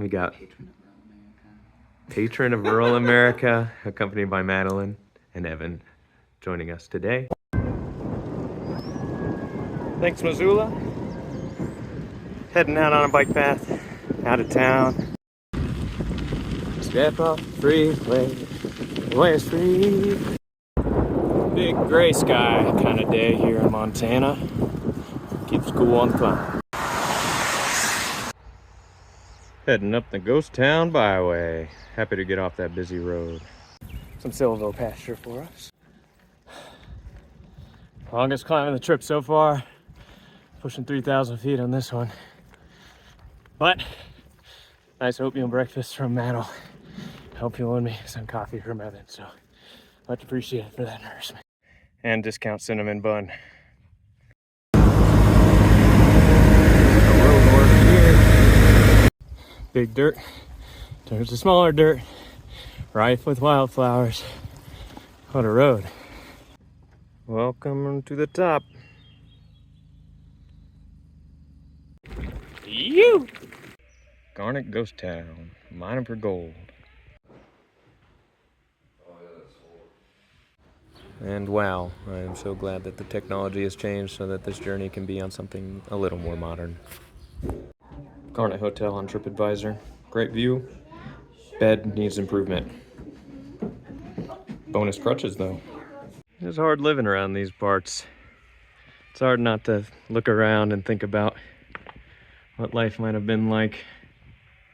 We got Patron of Rural America, accompanied by Madeline and Evan, joining us today. Thanks, Missoula. Heading out on a bike path, out of town. Step off the freeway, the way is free. Big gray sky kind of day here in Montana. Keeps cool on the climb. Heading up the Ghost Town Byway. Happy to get off that busy road. Some silvo pasture for us. Longest climb of the trip so far. Pushing 3,000 feet on this one. But nice oatmeal breakfast from Maddle. Hope you'll loan me some coffee from Evan, so much appreciated for that nourishment. And discount cinnamon bun. Big dirt turns to smaller dirt, rife with wildflowers. What a road. Welcome to the top. You! Garnet Ghost Town, mining for gold. And wow, I am so glad that the technology has changed so that this journey can be on something a little more modern. Garnet Hotel on TripAdvisor. Great view. Bed needs improvement. Bonus crutches though. It's hard living around these parts. It's hard not to look around and think about what life might have been like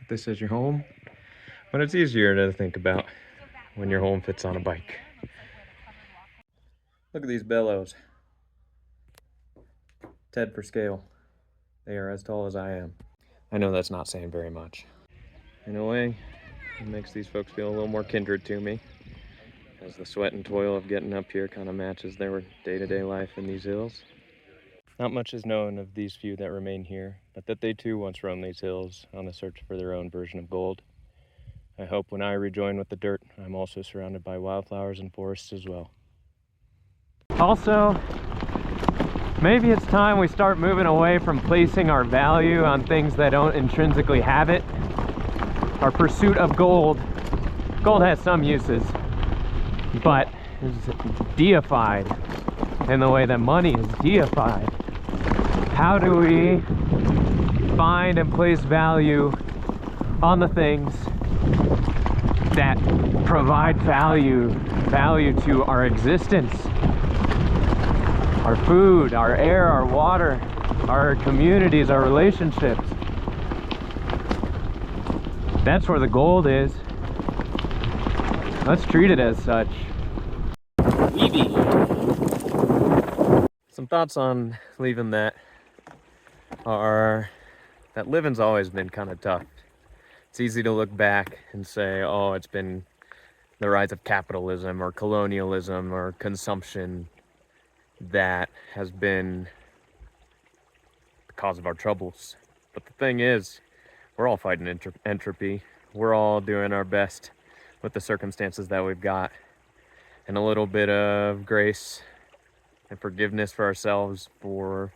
if this is your home. But it's easier to think about when your home fits on a bike. Look at these bellows. Ted for scale. They are as tall as I am. I know that's not saying very much. In a way, it makes these folks feel a little more kindred to me, as the sweat and toil of getting up here kind of matches their day-to-day life in these hills. Not much is known of these few that remain here, but that they too once roamed these hills on the search for their own version of gold. I hope when I rejoin with the dirt, I'm also surrounded by wildflowers and forests as well. Also, maybe it's time we start moving away from placing our value on things that don't intrinsically have it. Our pursuit of gold. Gold has some uses, but is deified in the way that money is deified. How do we find and place value on the things that provide value to our existence? Our food, our air, our water, our communities, our relationships. That's where the gold is. Let's treat it as such. Weeby. Some thoughts on leaving that are that living's always been kind of tough. It's easy to look back and say, oh, it's been the rise of capitalism or colonialism or consumption that has been the cause of our troubles. But the thing is, we're all fighting entropy. We're all doing our best with the circumstances that we've got. And a little bit of grace and forgiveness for ourselves for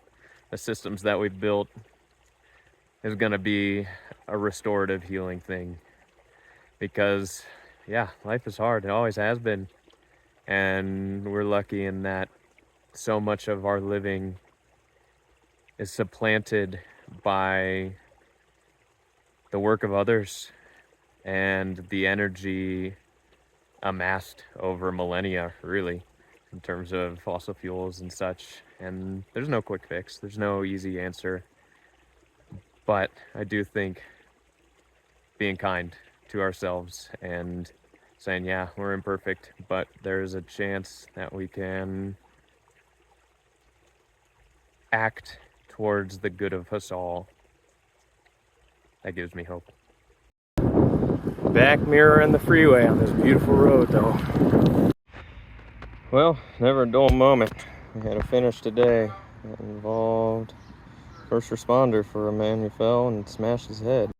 the systems that we've built is going to be a restorative healing thing. Because, yeah, life is hard. It always has been. And we're lucky in that so much of our living is supplanted by the work of others and the energy amassed over millennia, really, in terms of fossil fuels and such. And there's no quick fix. There's no easy answer. But I do think being kind to ourselves and saying, yeah, we're imperfect, but there's a chance that we can act towards the good of us all. That gives me hope. Back mirror in the freeway on this beautiful road though. Well, never a dull moment. We had a finish today that involved first responder for a man who fell and smashed his head.